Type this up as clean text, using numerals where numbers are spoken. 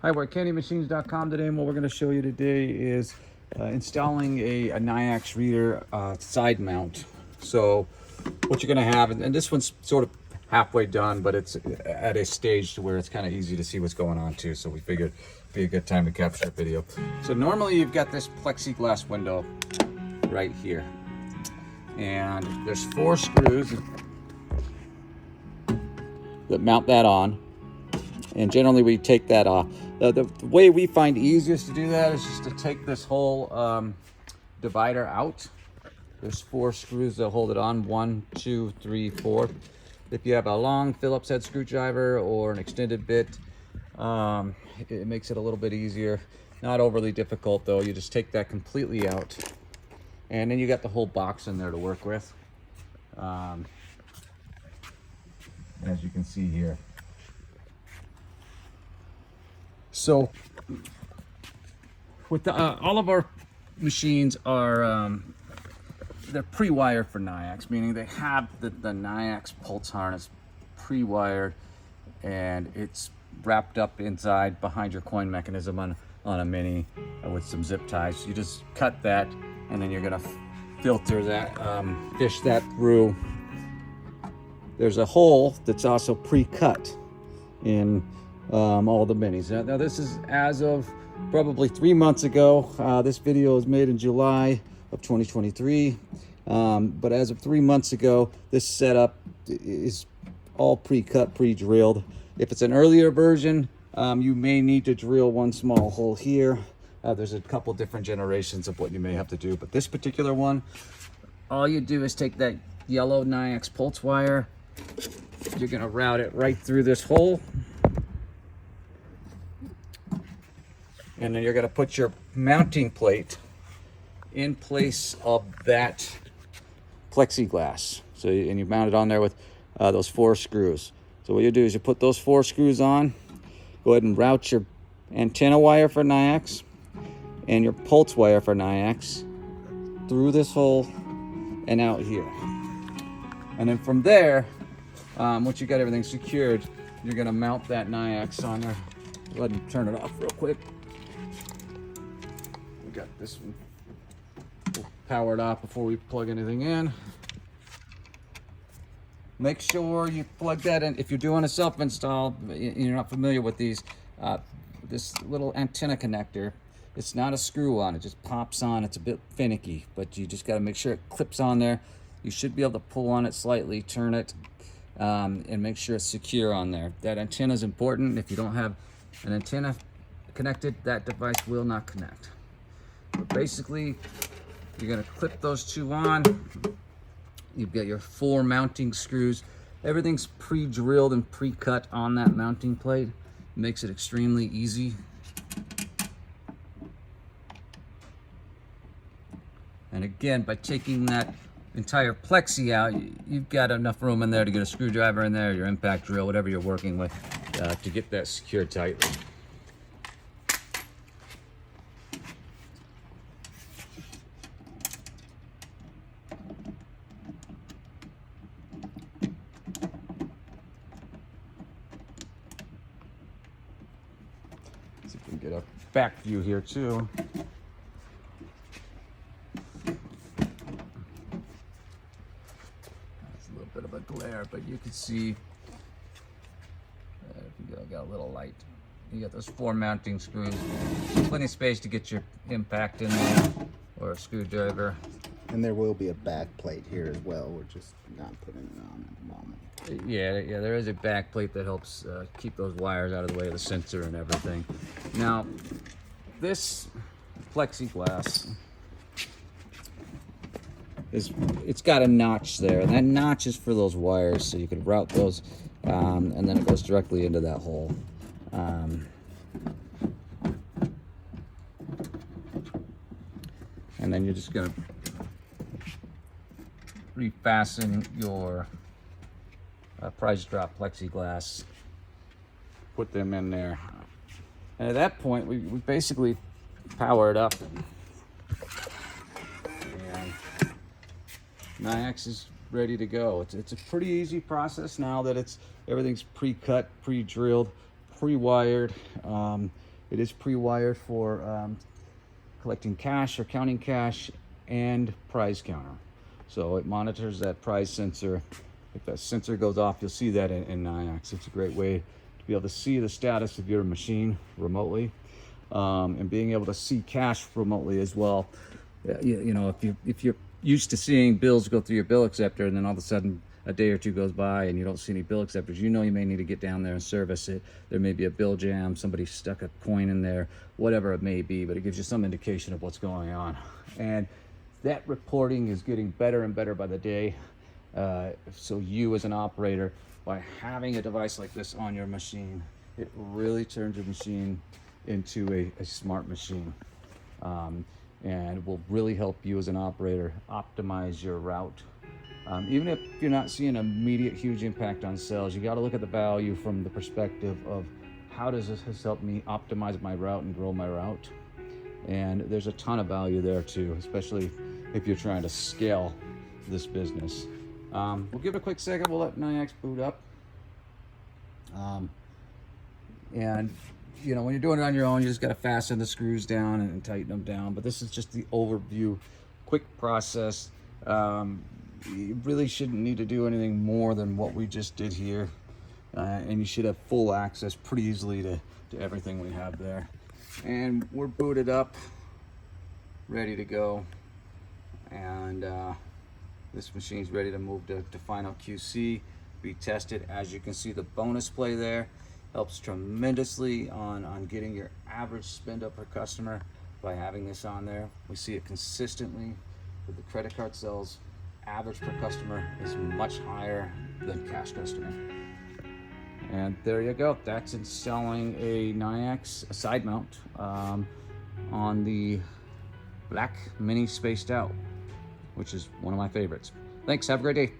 Hi, we're at CandyMachines.com today, and what we're going to show you today is installing a Nayax reader side mount. So what you're going to have, and this one's sort of halfway done, but it's at a stage to where it's kind of easy to see what's going on too, so we figured it'd be a good time to capture a video. So normally you've got this plexiglass window right here, and there's 4 screws that mount that on, and generally we take that off. The way we find easiest to do that is just to take this whole divider out. There's 4 screws that hold it on, 1, 2, 3, 4. If you have a long Phillips head screwdriver or an extended bit, it makes it a little bit easier. Not overly difficult though. You just take that completely out, and then you got the whole box in there to work with. As you can see here. So with all of our machines are they're pre-wired for Nayax, meaning they have the Nayax pulse harness pre-wired, and it's wrapped up inside behind your coin mechanism on a Mini with some zip ties. You just cut that, and then you're gonna filter that, fish that through. There's a hole that's also pre-cut in all the Minis. Now this is as of probably 3 months ago. This video was made in July of 2023, but as of 3 months ago, this setup is all pre-cut, pre-drilled. If it's an earlier version, you may need to drill one small hole here. There's a couple different generations of what you may have to do, but this particular one, all you do is take that yellow Nayax pulse wire, you're gonna route it right through this hole, and then you're gonna put your mounting plate in place of that plexiglass. So and you mount it on there with those 4 screws. So what you do is you put those 4 screws on, go ahead and route your antenna wire for Nayax and your pulse wire for Nayax through this hole and out here. And then from there, once you got everything secured, you're gonna mount that Nayax on there. Go ahead and turn it off real quick. We got this one powered off before we plug anything in. Make sure you plug that in. If you're doing a self-install, you're not familiar with these, this little antenna connector, it's not a screw on, it just pops on. It's a bit finicky, but you just got to make sure it clips on there. You should be able to pull on it slightly, turn it, and make sure it's secure on there. That antenna is important. If you don't have an antenna connected, that device will not connect. But basically, you're gonna clip those 2 on. You've got your 4 mounting screws. Everything's pre-drilled and pre-cut on that mounting plate. It makes it extremely easy. And again, by taking that entire plexi out, you've got enough room in there to get a screwdriver in there, your impact drill, whatever you're working with, to get that secured tightly. See if we can get a back view here too. It's a little bit of a glare, but you can see, if you got a little light, you got those 4 mounting screws, plenty of space to get your impact in there, or a screwdriver. And there will be a back plate here as well. We're just not putting it on at the moment. Yeah, there is a back plate that helps keep those wires out of the way of the sensor and everything. Now, this plexiglass it's got a notch there, and that notch is for those wires, so you could route those, and then it goes directly into that hole. And then you're just gonna refasten your price drop plexiglass, put them in there, and at that point we basically power it up, and Nayax is ready to go. It's a pretty easy process now that everything's pre-cut, pre-drilled, pre-wired. It is pre-wired for collecting cash or counting cash and prize counter. So it monitors that prize sensor. If that sensor goes off, you'll see that in Nayax. It's a great way to be able to see the status of your machine remotely, and being able to see cash remotely as well. You know, if you're used to seeing bills go through your bill acceptor, and then all of a sudden a day or two goes by and you don't see any bill acceptors, you know you may need to get down there and service it. There may be a bill jam, somebody stuck a coin in there, whatever it may be, but it gives you some indication of what's going on. And that reporting is getting better and better by the day. So you as an operator, by having a device like this on your machine, it really turns your machine into a smart machine. And will really help you as an operator optimize your route. Even if you're not seeing an immediate huge impact on sales, you got to look at the value from the perspective of how does this help me optimize my route and grow my route. And there's a ton of value there too, especially if you're trying to scale this business. We'll give it a quick second. We'll let Nayax boot up. And you know, when you're doing it on your own, you just got to fasten the screws down and tighten them down. But this is just the overview, quick process. You really shouldn't need to do anything more than what we just did here. And you should have full access pretty easily to everything we have there. And we're booted up, ready to go. And this machine's ready to move to final QC, be tested. As you can see, the bonus play there helps tremendously on getting your average spend up per customer by having this on there. We see it consistently with the credit card sales. Average per customer is much higher than cash customer. And there you go. That's installing a Nayax side mount on the black Mini Spaced Out, which is one of my favorites. Thanks. Have a great day.